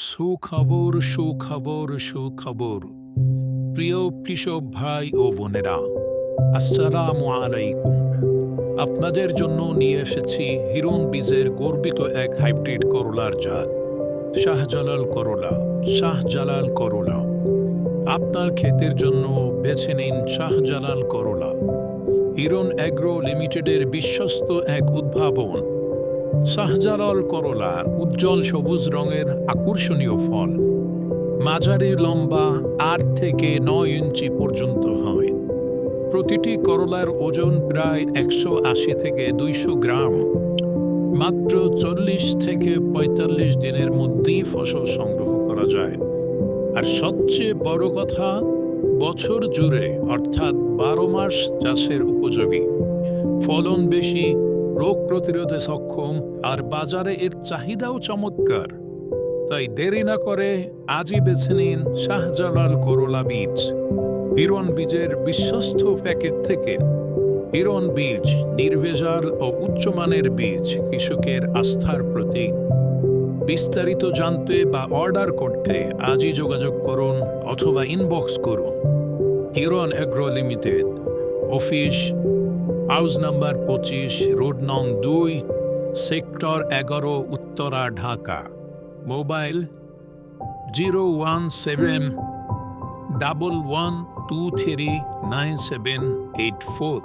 সুখবর সুখবর সুখবর। প্রিয় কৃষক ভাই ও বোনেরা, আসসালামু আলাইকুম। আপনাদের জন্য নিয়ে এসেছি হিরন বীজের গর্বিত এক হাইব্রিড করলার জাত, শাহজালাল করলা। শাহজালাল করলা আপনার ক্ষেতের জন্য বেছে নিন শাহজালাল করলা। হিরন অ্যাগ্রো লিমিটেডের বিশ্বস্ত এক উদ্ভাবন। শাহজালাল করলার উজ্জ্বল সবুজ রঙের আকর্ষণীয় ফল মাঝারি লম্বা 8 থেকে 9 ইঞ্চি পর্যন্ত হয়। প্রতিটি করলার ওজন প্রায় 180 থেকে 200 গ্রাম। মাত্র 40 থেকে 45 দিনের মধ্যেই ফসল সংগ্রহ করা যায়। আর সবচেয়ে বড় কথা, বছর জুড়ে অর্থাৎ 12 মাস চাষের উপযোগী। ফলন বেশি, রোগ প্রতিরোধে সক্ষম, আর বাজারে এর চাহিদাও চমৎকার। তাই দেরি না করে আজই বেছে নিন শাহজালাল করলা বীজ। হিরন বীজের বিশ্বস্ত প্যাকেট থেকে। হিরন বীজ নির্ভেজাল ও উচ্চমানের বীজ, কৃষকের আস্থার প্রতীক। বিস্তারিত জানতে বা অর্ডার করতে আজই যোগাযোগ করুন অথবা ইনবক্স করুন। Hiron Agro Limited, office house number 25, road নং 2, সেক্টর 11, উত্তরা, ঢাকা। মোবাইল 01711239784।